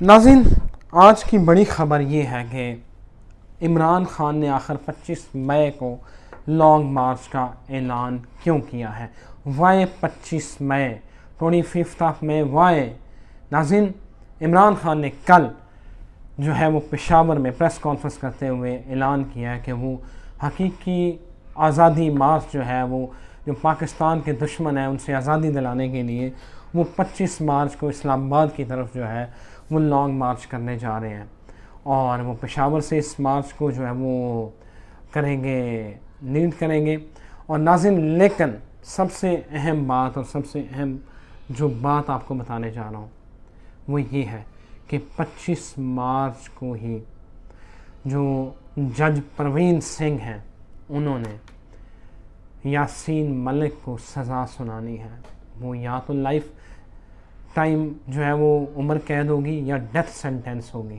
ناظرین، آج کی بڑی خبر یہ ہے کہ عمران خان نے آخر 25 مئی کو لانگ مارچ کا اعلان کیوں کیا ہے؟ وائی 25 مئی 25 مئی وائی؟ ناظرین، عمران خان نے کل جو ہے وہ پشاور میں پریس کانفرنس کرتے ہوئے اعلان کیا ہے کہ وہ حقیقی آزادی مارچ جو ہے وہ جو پاکستان کے دشمن ہیں ان سے آزادی دلانے کے لیے وہ 25 مارچ کو اسلام آباد کی طرف جو ہے وہ لانگ مارچ کرنے جا رہے ہیں، اور وہ پشاور سے اس مارچ کو جو ہے وہ کریں گے، لیڈ کریں گے۔ اور ناظرین، لیکن سب سے اہم بات اور سب سے اہم جو بات آپ کو بتانے جا رہا ہوں وہ یہ ہے کہ 25 مارچ کو ہی جو جج پروین سنگھ ہیں انہوں نے یاسین ملک کو سزا سنانی ہے۔ وہ یا تو لائف ٹائم جو ہے وہ عمر قید ہوگی یا ڈیتھ سینٹنس ہوگی۔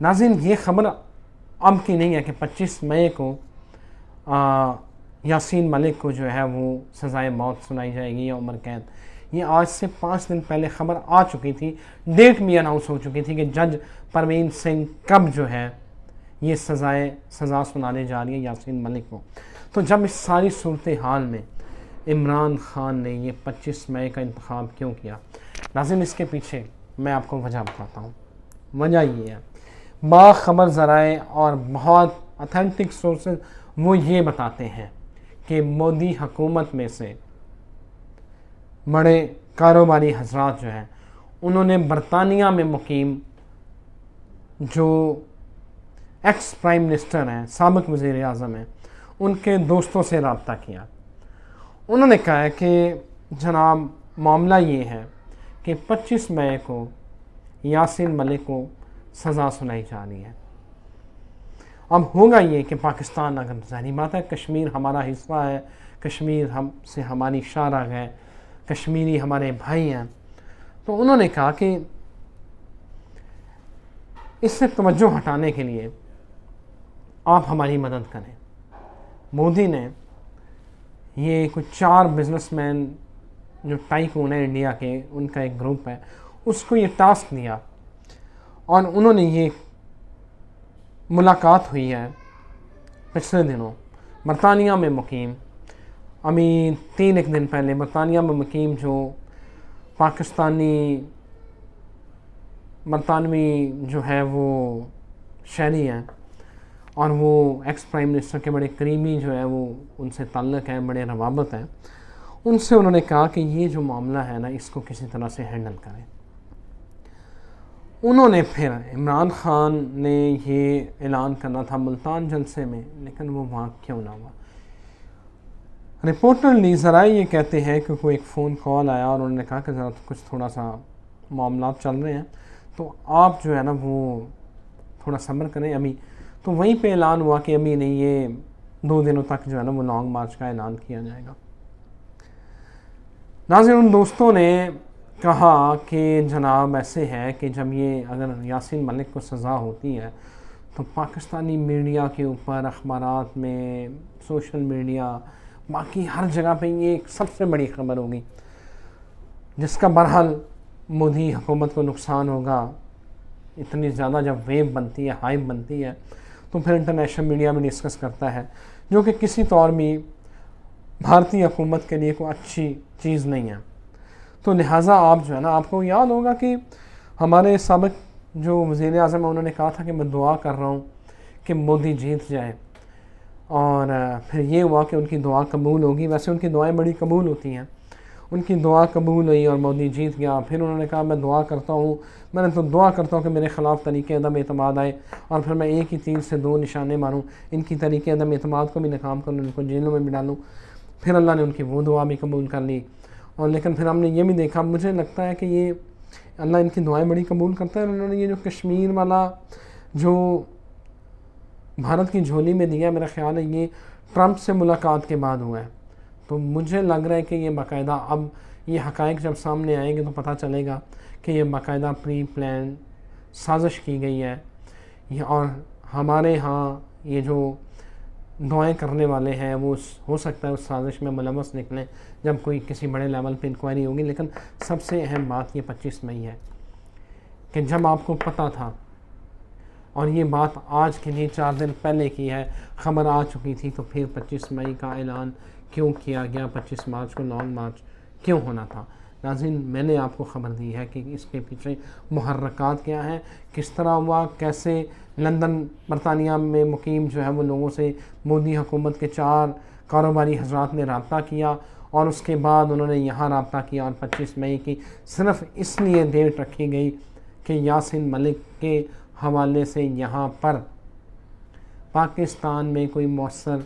ناظرین، یہ خبر اب کی نہیں ہے کہ 25 مئی کو یاسین ملک کو جو ہے وہ سزائے موت سنائی جائے گی یا عمر قید۔ یہ آج سے 5 دن پہلے خبر آ چکی تھی، ڈیٹ بھی اناؤنس ہو چکی تھی کہ جج پروین سنگھ کب جو ہے یہ سزا سنانے جا رہی ہے یاسین ملک کو۔ تو جب اس ساری صورتحال میں عمران خان نے یہ 25 مئی کا انتخاب کیوں کیا؟ لازم اس کے پیچھے میں آپ کو وجہ بتاتا ہوں۔ وجہ یہ ہے، باخبر ذرائع اور بہت اتھینٹک سورسز وہ یہ بتاتے ہیں کہ مودی حکومت میں سے بڑے کاروباری حضرات جو ہیں انہوں نے برطانیہ میں مقیم جو ایکس پرائم منسٹر ہیں، سابق وزیر اعظم ہیں، ان کے دوستوں سے رابطہ کیا۔ انہوں نے کہا ہے کہ جناب معاملہ یہ ہے کہ 25 مئی کو یاسین ملک کو سزا سنائی جا رہی ہے۔ اب ہوگا یہ کہ پاکستان، اگر ظاہری بات ہے کشمیر ہمارا حصہ ہے، کشمیر ہم سے ہماری شارگ ہے، کشمیری ہمارے بھائی ہیں، تو انہوں نے کہا کہ اس سے توجہ ہٹانے کے لیے آپ ہماری مدد کریں۔ مودی نے یہ کچھ 4 بزنس مین جو ٹائکون ہیں انڈیا کے، ان کا ایک گروپ ہے، اس کو یہ ٹاسک دیا، اور انہوں نے یہ ملاقات ہوئی ہے پچھلے دنوں برطانیہ میں مقیم، ابھی 3 دن پہلے برطانیہ میں مقیم جو برطانوی جو ہے وہ شہری ہیں، اور وہ ایکس پرائم منسٹر کے بڑے قریبی جو ہے وہ ان سے تعلق ہے، بڑے روابط ہیں، ان سے انہوں نے کہا کہ یہ جو معاملہ ہے نا اس کو کسی طرح سے ہینڈل کریں۔ انہوں نے پھر عمران خان نے یہ اعلان کرنا تھا ملتان جلسے میں، لیکن وہ وہاں کیوں نہ ہوا۔ رپورٹرلی ذرائع یہ کہتے ہیں کہ کوئی ایک فون کال آیا اور انہوں نے کہا کہ ذرا کچھ تھوڑا سا معاملات چل رہے ہیں تو آپ جو ہے نا وہ تھوڑا صبر کریں۔ ابھی تو وہیں پہ اعلان ہوا کہ ابھی نہیں، یہ 2 دنوں تک جو ہے نا وہ لانگ مارچ کا اعلان کیا جائے گا۔ ناظرین، ان دوستوں نے کہا کہ جناب ایسے ہے کہ جب یہ اگر یاسین ملک کو سزا ہوتی ہے تو پاکستانی میڈیا کے اوپر، اخبارات میں، سوشل میڈیا، باقی ہر جگہ پہ یہ ایک سب سے بڑی خبر ہوگی جس کا بہرحال مودی حکومت کو نقصان ہوگا۔ اتنی زیادہ جب ویو بنتی ہے، ہائپ بنتی ہے، تو پھر انٹرنیشنل میڈیا میں ڈسکس کرتا ہے، جو کہ کسی طور بھی بھارتی حکومت کے لیے کوئی اچھی چیز نہیں ہے۔ تو لہٰذا آپ جو ہے نا، آپ کو یاد ہوگا کہ ہمارے سابق جو وزیر اعظم ہیں انہوں نے کہا تھا کہ میں دعا کر رہا ہوں کہ مودی جیت جائے، اور پھر یہ ہوا کہ ان کی دعا قبول ہوگی۔ ویسے ان کی دعائیں بڑی قبول ہوتی ہیں، ان کی دعا قبول ہوئی اور مودی جیت گیا۔ پھر انہوں نے کہا میں دعا کرتا ہوں، میں نے تو دعا کرتا ہوں کہ میرے خلاف طریقے عدم اعتماد آئے اور پھر میں ایک ہی تیر سے 2 نشانے ماروں، ان کی طریقے عدم اعتماد کو بھی ناکام کروں، ان کو جیلوں میں بھی ڈالوں۔ پھر اللہ نے ان کی وہ دعا بھی قبول کر لی، اور لیکن پھر ہم نے یہ بھی دیکھا، مجھے لگتا ہے کہ یہ اللہ ان کی دعائیں بڑی قبول کرتا ہے۔ اور انہوں نے یہ جو کشمیر والا جو بھارت کی جھولی میں دیا، میرا خیال ہے یہ ٹرمپ سے ملاقات کے بعد ہوا ہے۔ تو مجھے لگ رہا ہے کہ یہ باقاعدہ اب یہ حقائق جب سامنے آئیں گے تو پتہ چلے گا کہ یہ باقاعدہ پری پلان سازش کی گئی ہے، اور ہمارے ہاں یہ جو دعائیں کرنے والے ہیں وہ ہو سکتا ہے اس سازش میں ملوث نکلیں جب کوئی کسی بڑے لیول پہ انکوائری ہوگی۔ لیکن سب سے اہم بات یہ 25 مئی ہے۔ کہ جب آپ کو پتہ تھا، اور یہ بات آج کے لیے 4 دن پہلے کی ہے، خبر آ چکی تھی، تو پھر 25 مئی کا اعلان کیوں کیا گیا؟ 25 مارچ کو لانگ مارچ کیوں ہونا تھا؟ ناظرین، میں نے آپ کو خبر دی ہے کہ اس کے پیچھے محرکات کیا ہیں، کس طرح ہوا، کیسے لندن برطانیہ میں مقیم جو ہے وہ لوگوں سے مودی حکومت کے 4 کاروباری حضرات نے رابطہ کیا، اور اس کے بعد انہوں نے یہاں رابطہ کیا، اور 25 مئی کی صرف اس لیے ڈیٹ رکھی گئی کہ یاسین ملک کے حوالے سے یہاں پر پاکستان میں کوئی مؤثر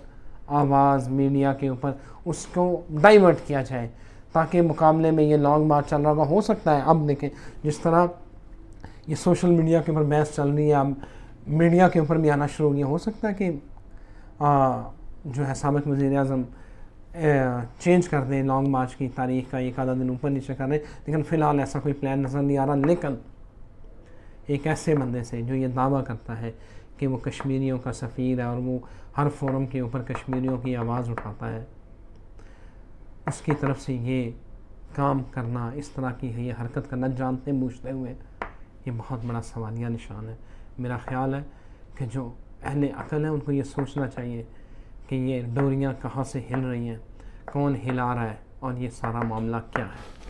آواز میڈیا کے اوپر اس کو ڈائیورٹ کیا جائے، تاکہ مقابلے میں یہ لانگ مارچ چل رہا ہوگا، ہو سکتا ہے اب دیکھیں جس طرح یہ سوشل میڈیا کے اوپر بحث چل رہی ہے، اب میڈیا کے اوپر بھی آنا شروع ہو گیا، ہو سکتا ہے کہ جو ہے سابق وزیر اعظم چینج کر دیں لانگ مارچ کی تاریخ کا، ایک آدھا دن اوپر نیچے کر دیں، لیکن فی الحال ایسا کوئی پلان نظر نہیں آ رہا۔ لیکن ایک ایسے بندے سے جو یہ دعویٰ کرتا ہے کہ وہ کشمیریوں کا سفیر ہے اور وہ ہر فورم کے اوپر کشمیریوں کی آواز اٹھاتا ہے، اس کی طرف سے یہ کام کرنا، اس طرح کی یہ حرکت کرنا جانتے بوجھتے ہوئے، یہ بہت بڑا سوالیہ نشان ہے۔ میرا خیال ہے کہ جو اہل عقل ہیں ان کو یہ سوچنا چاہیے کہ یہ ڈوریاں کہاں سے ہل رہی ہیں، کون ہلا رہا ہے، اور یہ سارا معاملہ کیا ہے۔